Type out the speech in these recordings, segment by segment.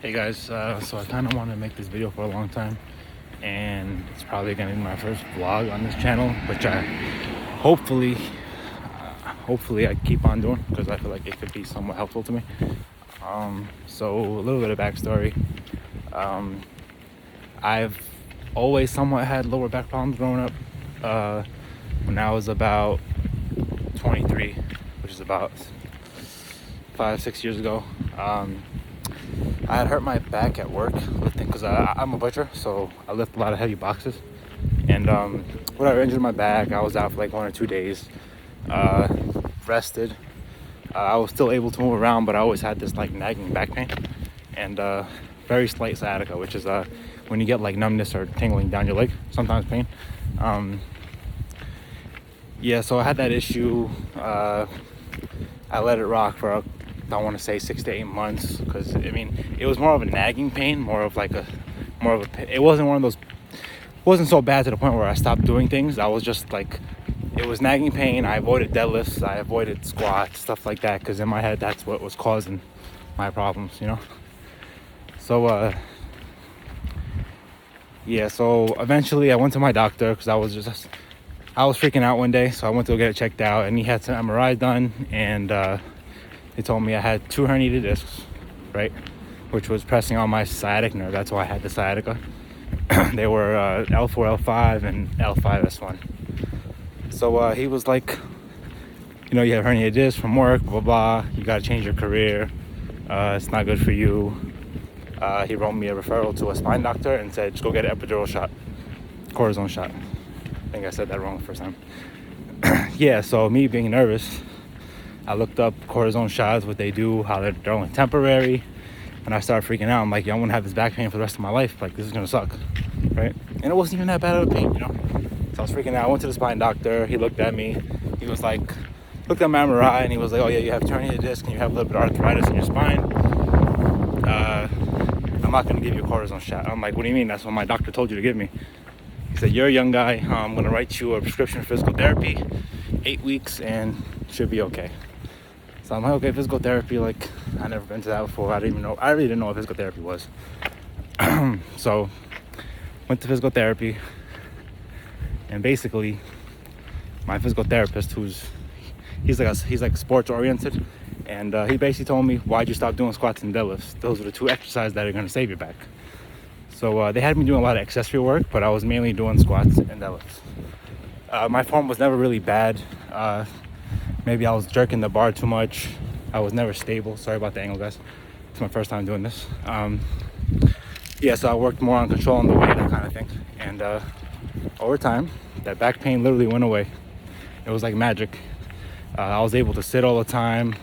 Hey guys, so I kind of wanted to make this video for a long time, and it's probably going to be my first vlog on this channel, which I hopefully I keep on doing because I feel like it could be somewhat helpful to me. So a little bit of backstory. I've always somewhat had lower back problems growing up. When I was about 23, which is about 5-6 years ago, I had hurt my back at work lifting because I'm a butcher, so I lift a lot of heavy boxes. And whatever, injured my back. I was out for like 1 or 2 days, rested. I was still able to move around, but I always had this like nagging back pain and very slight sciatica, which is when you get like numbness or tingling down your leg, sometimes pain. Yeah, so I had that issue. I let it rock for I want to say 6 to 8 months, because I mean it was more of a nagging pain, it wasn't one of those, it wasn't so bad to the point where I stopped doing things. I was just like, it was nagging pain. I avoided deadlifts, I avoided squats, stuff like that, because in my head that's what was causing my problems, you know. So yeah, so eventually I went to my doctor because I was freaking out one day, so I went to go get it checked out, and he had some MRI done, and they told me I had 2 herniated discs, right, which was pressing on my sciatic nerve. That's why I had the sciatica. They were L4, L5, and L5S1. So he was like, you know, you have herniated discs from work, blah, blah, you got to change your career. It's not good for you. He wrote me a referral to a spine doctor and said, just go get an epidural shot, cortisone shot. I think I said that wrong the first time. Yeah, so me being nervous, I looked up cortisone shots, what they do, how they're only temporary, and I started freaking out. I'm like, yo, I'm gonna have this back pain for the rest of my life. Like, this is gonna suck, right? And it wasn't even that bad of a pain, you know? So I was freaking out. I went to the spine doctor. He looked at me. He was like, looked at my MRI, and he was like, oh yeah, you have herniated disc, and you have a little bit of arthritis in your spine. I'm not gonna give you a cortisone shot. I'm like, what do you mean? That's what my doctor told you to give me. He said, you're a young guy. I'm gonna write you a prescription for physical therapy, 8 weeks, and should be okay. So I'm like, okay, physical therapy, like, I never been to that before. I really didn't know what physical therapy was. So went to physical therapy, and basically my physical therapist, he's like sports oriented, and he basically told me, why'd you stop doing squats and deadlifts? Those are the 2 exercises that are going to save your back. So they had me doing a lot of accessory work, but I was mainly doing squats and deadlifts. My form was never really bad. Maybe I was jerking the bar too much. I was never stable. Sorry about the angle, guys. It's my first time doing this. Yeah, so I worked more on controlling the weight, that kind of thing. And over time, that back pain literally went away. It was like magic. I was able to sit all the time,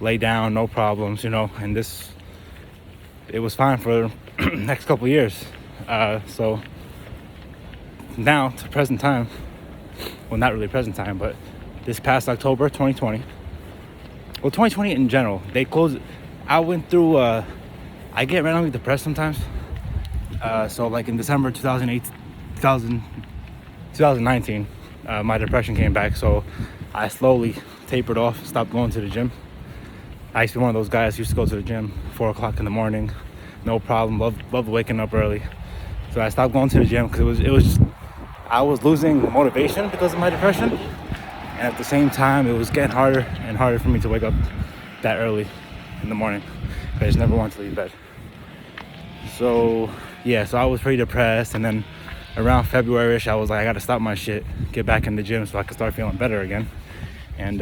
lay down, no problems, you know. And it was fine for the next couple of years. So now, to present time, well, not really present time, but this past October 2020, well, 2020 in general, they closed. I went through, I get randomly depressed sometimes. So like in December 2019, my depression came back. So I slowly tapered off, stopped going to the gym. I used to be one of those guys who used to go to the gym 4 o'clock in the morning, no problem, loved waking up early. So I stopped going to the gym because it was just, I was losing motivation because of my depression. And at the same time, it was getting harder and harder for me to wake up that early in the morning. I just never wanted to leave bed. So yeah, so I was pretty depressed. And then around February-ish, I was like, I gotta stop my shit, get back in the gym so I can start feeling better again. And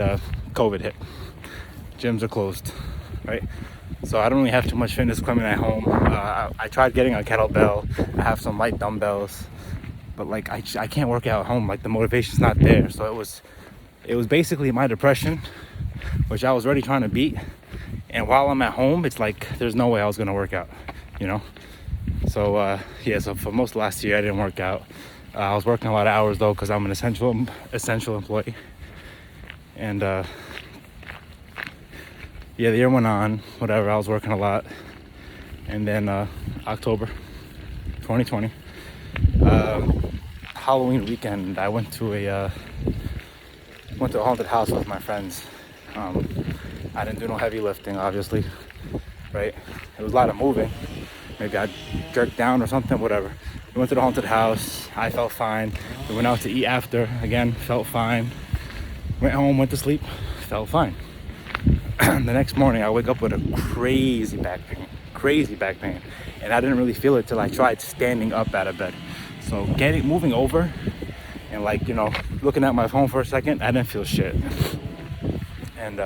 COVID hit. Gyms are closed, right? So I don't really have too much fitness equipment at home. I tried getting a kettlebell. I have some light dumbbells, but like I can't work out at home. Like the motivation's not there. So it was basically my depression, which I was already trying to beat. And while I'm at home, it's like there's no way I was gonna work out, you know? So yeah, so for most of last year, I didn't work out. I was working a lot of hours though, because I'm an essential employee. And yeah, the year went on, whatever, I was working a lot. And then October 2020, Halloween weekend, I went to a haunted house with my friends. I didn't do no heavy lifting, obviously. right? It was a lot of moving. Maybe I jerked down or something, whatever. We went to the haunted house. I felt fine. We went out to eat after. Again, felt fine. Went home, went to sleep, felt fine. The next morning, I wake up with a crazy back pain. And I didn't really feel it till I tried standing up out of bed. So moving over and like, you know, looking at my phone for a second, I didn't feel shit. And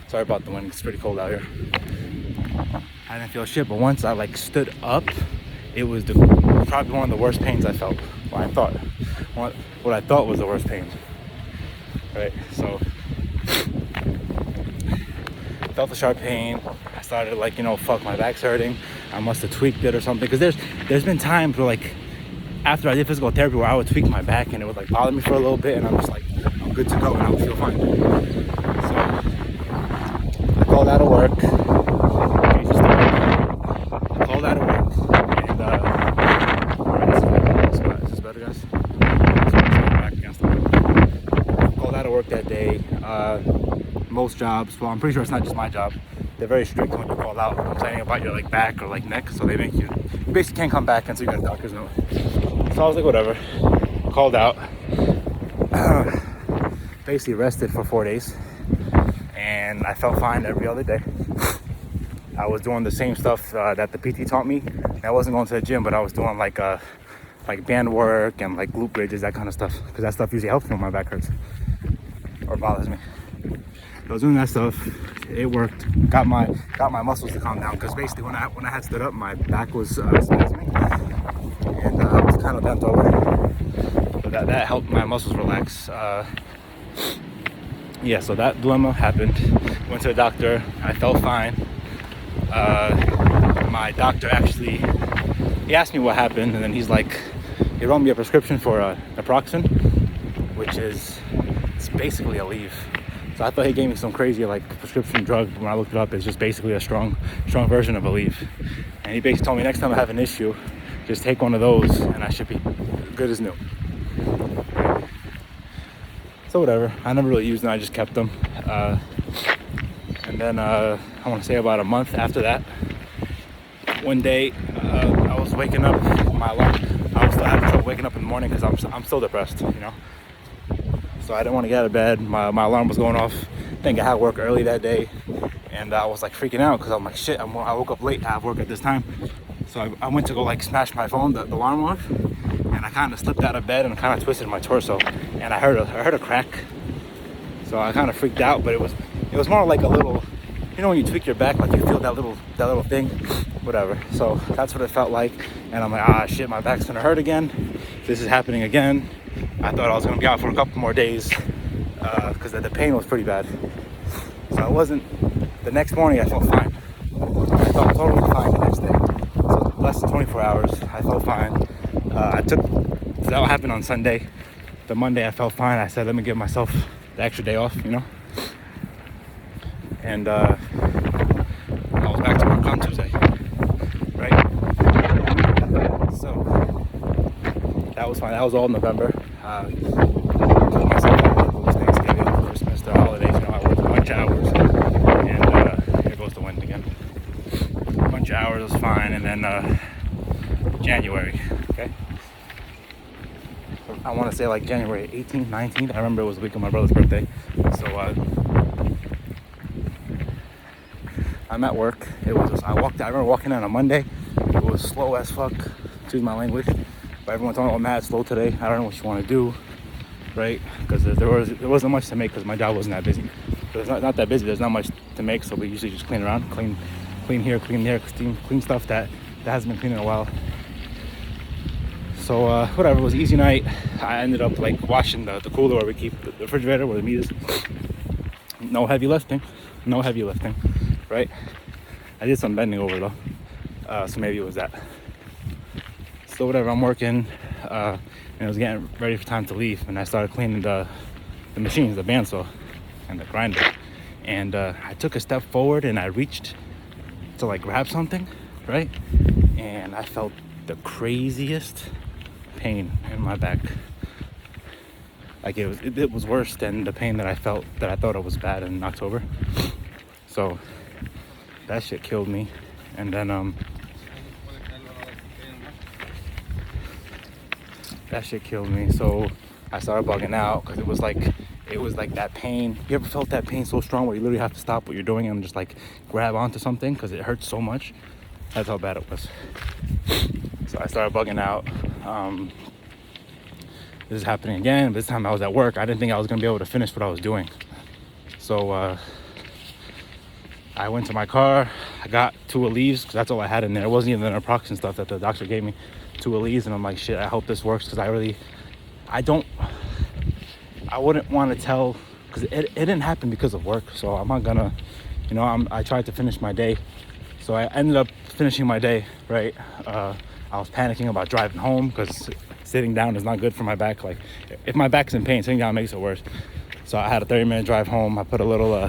sorry about the wind, it's pretty cold out here. I didn't feel shit, but once I like stood up, it was probably one of the worst pains I felt. What I thought was the worst pain. Right, so felt the sharp pain. I started like, you know, fuck, my back's hurting. I must have tweaked it or something. Because there's been times where like after I did physical therapy where I would tweak my back and it would like bother me for a little bit, and I'm just like, I'm good to go and I would feel fine. So I called out of work. I called out of work and is this better, guys? Back against the wall. Called out of work that day. Most jobs, well, I'm pretty sure it's not just my job, they're very strict when you call out complaining about your like back or like neck, so they make you basically can't come back until you get a doctor's note. So I was like, whatever, called out, basically rested for 4 days, and I felt fine every other day. I was doing the same stuff that the PT taught me. I wasn't going to the gym, but I was doing like band work and like glute bridges, that kind of stuff, because that stuff usually helps me when my back hurts or bothers me. I was doing that stuff. It worked. Got my muscles to calm down, because basically when I had stood up, my back was spasming and I was kind of bent over. So that helped my muscles relax. Yeah. So that dilemma happened. Went to the doctor. I felt fine. My doctor he asked me what happened, and then he wrote me a prescription for naproxen, which it's basically a leave. So I thought he gave me some crazy like prescription drug. When I looked it up, it's just basically a strong version of Aleve. And he basically told me next time I have an issue, just take one of those and I should be good as new. So whatever, I never really used them, I just kept them. And then I want to say about a month after that, one day I was waking up, I was still having trouble waking up in the morning because I'm still depressed, you know. So I didn't want to get out of bed. My alarm was going off. I think I had work early that day, and I was like freaking out because I'm like, shit, I woke up late, I have work at this time. So I went to go like smash my phone, the alarm off, and I kind of slipped out of bed and kind of twisted my torso, and I heard a crack. So I kind of freaked out, but it was more like a little, you know, when you tweak your back, like you feel that little thing, whatever. So that's what it felt like, and I'm like, shit, my back's gonna hurt again. This is happening again. I thought I was gonna be out for a couple more days because the pain was pretty bad. So the next morning I felt fine. I felt totally fine the next day. So less than 24 hours, I felt fine. So that happened on Sunday. The Monday I felt fine. I said, let me give myself the extra day off, you know? And I was back to work on Tuesday, right? So that was fine. That was all November. Took myself out. It was Thanksgiving, Christmas, the holidays. You know, I worked a bunch of hours, and here goes the wind again. A bunch of hours was fine, and then January. Okay. I want to say like January 18th, 19th. I remember it was the week of my brother's birthday. So I'm at work. I remember walking in on a Monday. It was slow as fuck. Excuse my language. But everyone's talking about mad slow today. I don't know what you want to do, right? Because there wasn't much to make because my job wasn't that busy. But it's not that busy. There's not much to make, so we usually just clean around, clean here, clean there, clean stuff that hasn't been cleaned in a while. So whatever, it was an easy night. I ended up like washing the cooler where we keep the refrigerator, where the meat is. No heavy lifting, right? I did some bending over though, so maybe it was that. So whatever, I'm working, and I was getting ready for time to leave, and I started cleaning the machines, the bandsaw and the grinder, and I took a step forward and I reached to like grab something, right? And I felt the craziest pain in my back. Like it was worse than the pain that I felt, that I thought it was bad in October. So that shit killed me. And then that shit killed me. So I started bugging out because it was like that pain. You ever felt that pain so strong where you literally have to stop what you're doing and just like grab onto something because it hurts so much? That's how bad it was. So I started bugging out. This is happening again. This time I was at work. I didn't think I was gonna be able to finish what I was doing. So I went to my car. I got 2 Aleve because that's all I had in there. It wasn't even the naproxen stuff that the doctor gave me. 2 Aleve, and I'm like, shit, I hope this works because I wouldn't want to tell, because it didn't happen because of work. So I'm not gonna, I tried to finish my day. So I ended up finishing my day, right? I was panicking about driving home because sitting down is not good for my back. Like, if my back's in pain, sitting down makes it worse. So I had a 30-minute drive home. I put a little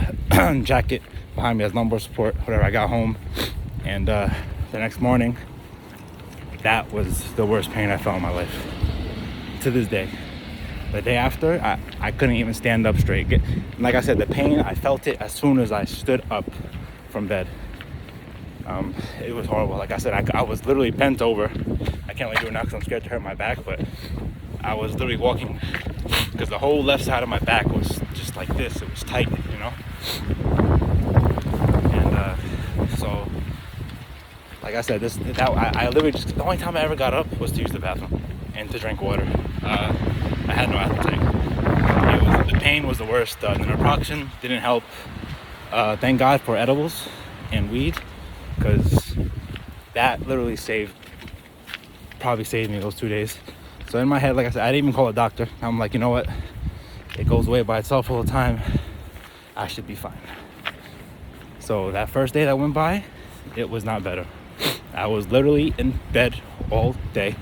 jacket behind me as lumbar support, whatever. I got home, and the next morning, that was the worst pain I felt in my life to this day. The day after, I couldn't even stand up straight. Like I said, the pain, I felt it as soon as I stood up from bed. It was horrible. Like I said, I was literally bent over. I can't really do it now because I'm scared to hurt my back, but I was literally walking because the whole left side of my back was just like this. It was tight, And so, like I said, I literally just, the only time I ever got up was to use the bathroom and to drink water. I had no appetite. The pain was the worst. The naproxen didn't help. Thank God for edibles and weed, because that literally probably saved me those 2 days. So in my head, like I said, I didn't even call a doctor. I'm like, you know what? It goes away by itself all the time. I should be fine. So that first day that went by, it was not better. I was literally in bed all day,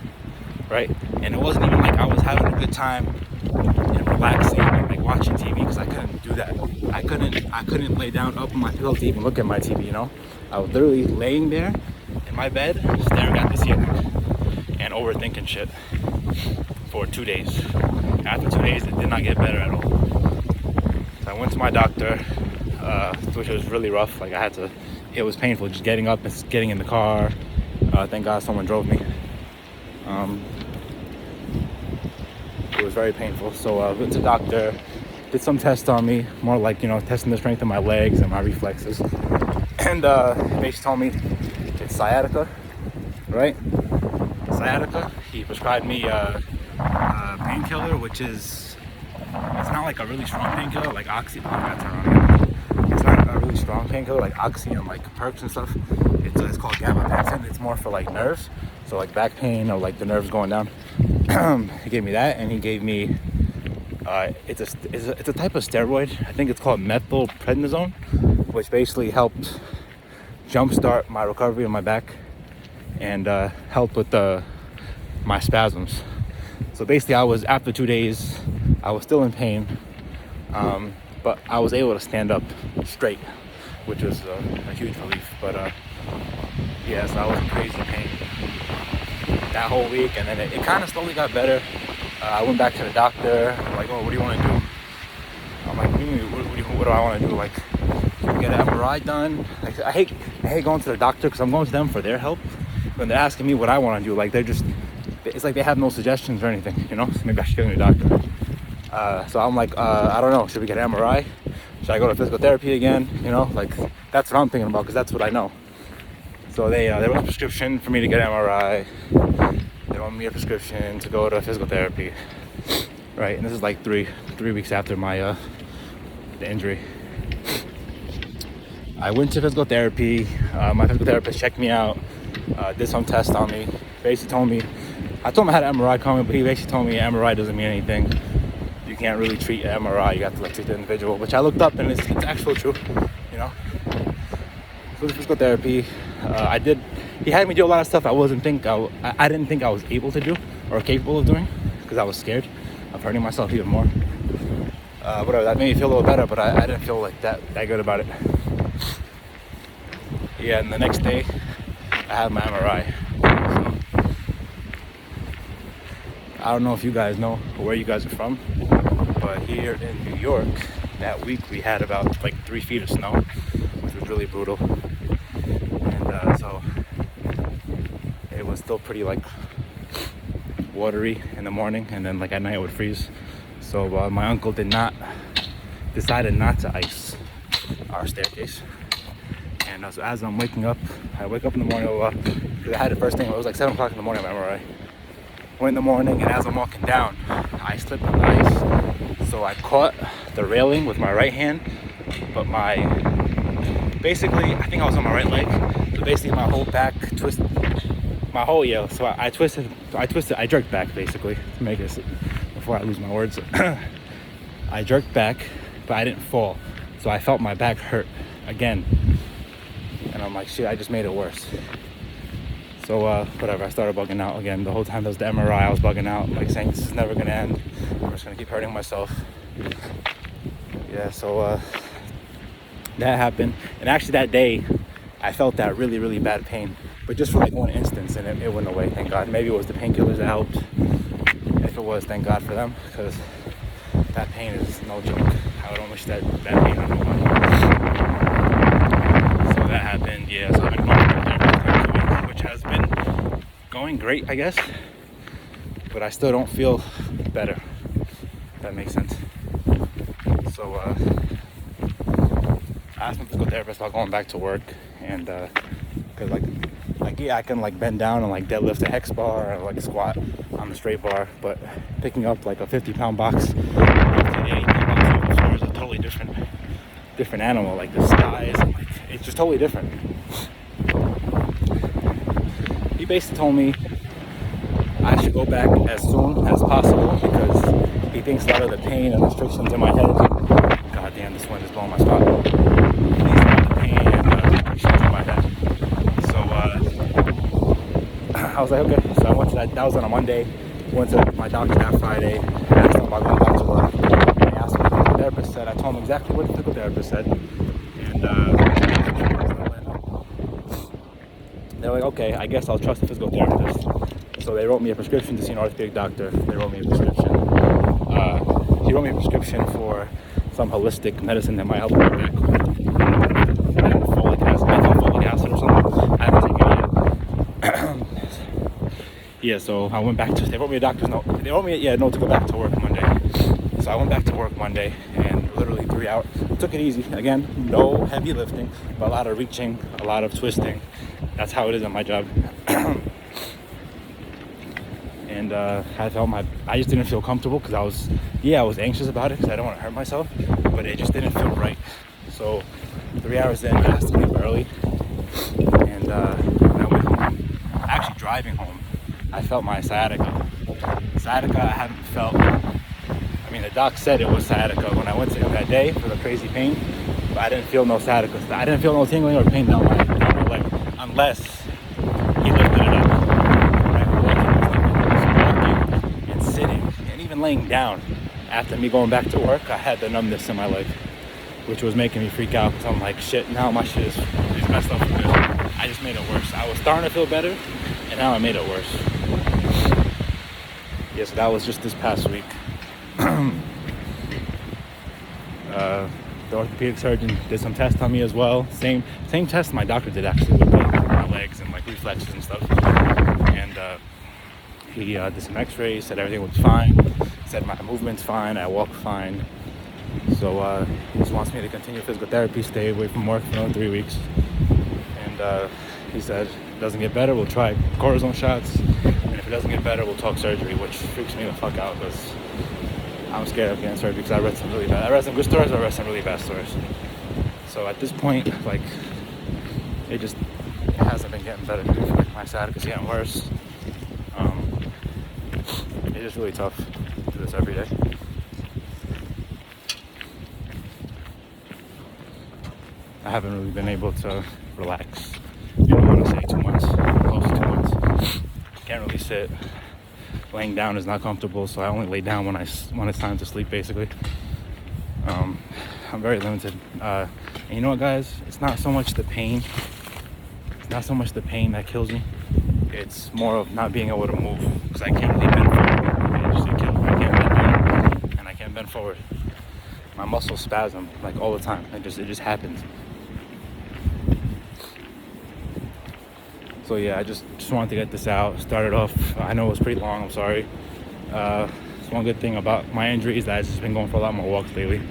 right? And it wasn't even like I was having a good time and relaxing and like watching TV, because I couldn't do that. I couldn't lay down up on my pillow to even look at my TV, I was literally laying there in my bed, staring at the ceiling and overthinking shit for 2 days. After 2 days, it did not get better at all. So I went to my doctor, which was really rough. Like, it was painful just getting up and getting in the car. Thank God someone drove me. It was very painful. So I went to the doctor, did some tests on me, more like, testing the strength of my legs and my reflexes. And they told me it's sciatica, right? Sciatica. He prescribed me a painkiller, which is, it's not like a really strong painkiller, like Oxy. It's not a really strong painkiller like Oxy and like Perks and stuff. It's called gabapentin. It's more for like nerves, so like back pain or like the nerves going down. He gave me that, and he gave me it's a type of steroid. I think it's called methylprednisone, which basically helped jumpstart my recovery of my back and help with my spasms. So basically, after 2 days, I was still in pain, but I was able to stand up straight, which was a huge relief. But yes, I was in crazy pain that whole week, and then it kind of slowly got better. I went back to the doctor. I'm like, oh, what do you want to do? I'm like, what do I want to do? Like, get an MRI done? Like, I hate going to the doctor because I'm going to them for their help. When they're asking me what I want to do, like, it's like they have no suggestions or anything, So maybe I should go to the doctor. So I'm like, I don't know. Should we get an MRI? Should I go to physical therapy again? Like, that's what I'm thinking about, because that's what I know. So they wrote a prescription for me to get an MRI. They wrote me a prescription to go to physical therapy, right? And this is like three weeks after my the injury. I went to physical therapy. My physical therapist checked me out, did some tests on me. Basically told me, I told him I had an MRI coming, but he basically told me MRI doesn't mean anything. You can't really treat an MRI. You have to treat the individual, which I looked up, and it's actually true, So the physical therapy, he had me do a lot of stuff I didn't think I was able to do or capable of doing, because I was scared of hurting myself even more. Whatever, that made me feel a little better, but I didn't feel like that good about it. Yeah, and the next day, I had my MRI. So, I don't know if you guys know where you guys are from, but here in New York, that week we had about like 3 feet of snow, which was really brutal. still pretty like watery in the morning, and then like at night it would freeze. So my uncle decided not to ice our staircase. And as I'm waking up, I wake up in the morning because I had it first thing. It was like 7 o'clock in the morning. I remember I went in the morning, and as I'm walking down, I slipped on the ice. So I caught the railing with my right hand, but basically I think I was on my right leg. So basically my whole back twisted. So I jerked back basically to make it, before I lose my words. I jerked back, but I didn't fall. So I felt my back hurt again. And I'm like, shit, I just made it worse. So whatever, I started bugging out again. The whole time there was the MRI, I was bugging out, like saying this is never gonna end. I'm just gonna keep hurting myself. Yeah, so that happened. And actually that day, I felt that really, really bad pain. But just for like one instance, and it went away, thank God. Maybe it was the painkillers that helped. If it was, thank God for them, because that pain is no joke. I don't wish that pain on no one. So that happened, yeah. So I've been going through therapy, which has been going great, I guess. But I still don't feel better, if that makes sense. So I asked my physical therapist about going back to work, and because yeah, I can like bend down and like deadlift a hex bar or like squat on the straight bar, but picking up like a 50-pound box, 50 to 80-pound box on the floor is a totally different animal. Like the size, and like it's just totally different. He basically told me I should go back as soon as possible because he thinks a lot of the pain and restrictions in my head. God damn, this wind is blowing my spot. He thinks a lot of the pain and restrictions in my head. I was like, okay. So I went to that was on a Monday. Went to my doctor that Friday. Asked him about going back to work. And I asked him what the therapist said. I told him exactly what the physical therapist said. And they're like, okay, I guess I'll trust the physical therapist. So they wrote me a prescription to see an orthopedic doctor. They wrote me a prescription. He wrote me a prescription for some holistic medicine that might help me back. Folic acid or something. I haven't taken it yet. Yeah, so I went back they wrote me a doctor's note. They wrote me a note to go back to work Monday. So I went back to work Monday, and literally 3 hours. Took it easy. Again, no heavy lifting, but a lot of reaching, a lot of twisting. That's how it is on my job. And I just didn't feel comfortable because I was anxious about it because I don't want to hurt myself, but it just didn't feel right. So 3 hours in, I asked to leave early, and when I went home, actually driving home, I felt my sciatica. Sciatica I haven't felt. I mean, the doc said it was sciatica when I went to him that day for the crazy pain, but I didn't feel no sciatica. I didn't feel no tingling or pain down my leg, unless he lifted it up. Walking and sitting and even laying down. After me going back to work, I had the numbness in my leg, which was making me freak out because I'm like, shit, now my shit is messed up for good. I just made it worse. I was starting to feel better, and now I made it worse. Yeah, so that was just this past week. The orthopedic surgeon did some tests on me as well. Same test my doctor did actually with my legs and like reflexes and stuff. And he did some x-rays, said everything was fine. Said my movement's fine, I walk fine. So he just wants me to continue physical therapy, stay away from work for another 3 weeks. And he said, if it doesn't get better, we'll try cortisone shots. And if it doesn't get better, we'll talk surgery, which freaks me the fuck out because I'm scared of getting surgery because I read some really bad. I read some good stories, I read some really bad stories. So at this point, like, it hasn't been getting better. My sciatica's getting worse. It's just really tough to do this every day. I haven't really been able to relax. I want to say 2 months, close to 2 months. Can't really sit. Laying down is not comfortable, so I only lay down when it's time to sleep, basically. I'm very limited. And you know what, guys? It's not so much the pain. It's not so much the pain that kills me. It's more of not being able to move because I can't really bend forward. I can't bend down, and I can't bend forward. My muscles spasm like all the time. It just happens. So yeah, I just wanted to get this out. Started off, I know it was pretty long, I'm sorry. It's one good thing about my injury is that I've just been going for a lot more walks lately.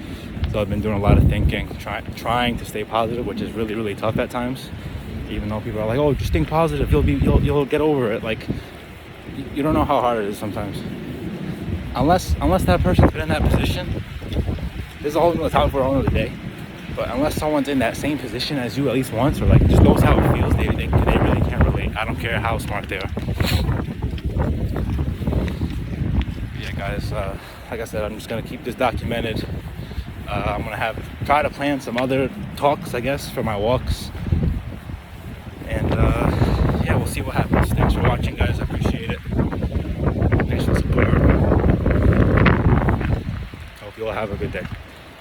So I've been doing a lot of thinking, trying to stay positive, which is really, really tough at times. Even though people are like, "Oh, just think positive, you'll get over it." Like, you don't know how hard it is sometimes. Unless that person's been in that position, this is all on the topic for another day. But unless someone's in that same position as you at least once, or like just knows how it feels, they really can't relate. I don't care how smart they are. Yeah, guys. Like I said, I'm just gonna keep this documented. I'm gonna try to plan some other talks, I guess, for my walks. And yeah, we'll see what happens. Thanks for watching, guys. I appreciate it. Thanks for the support. Hope you all have a good day.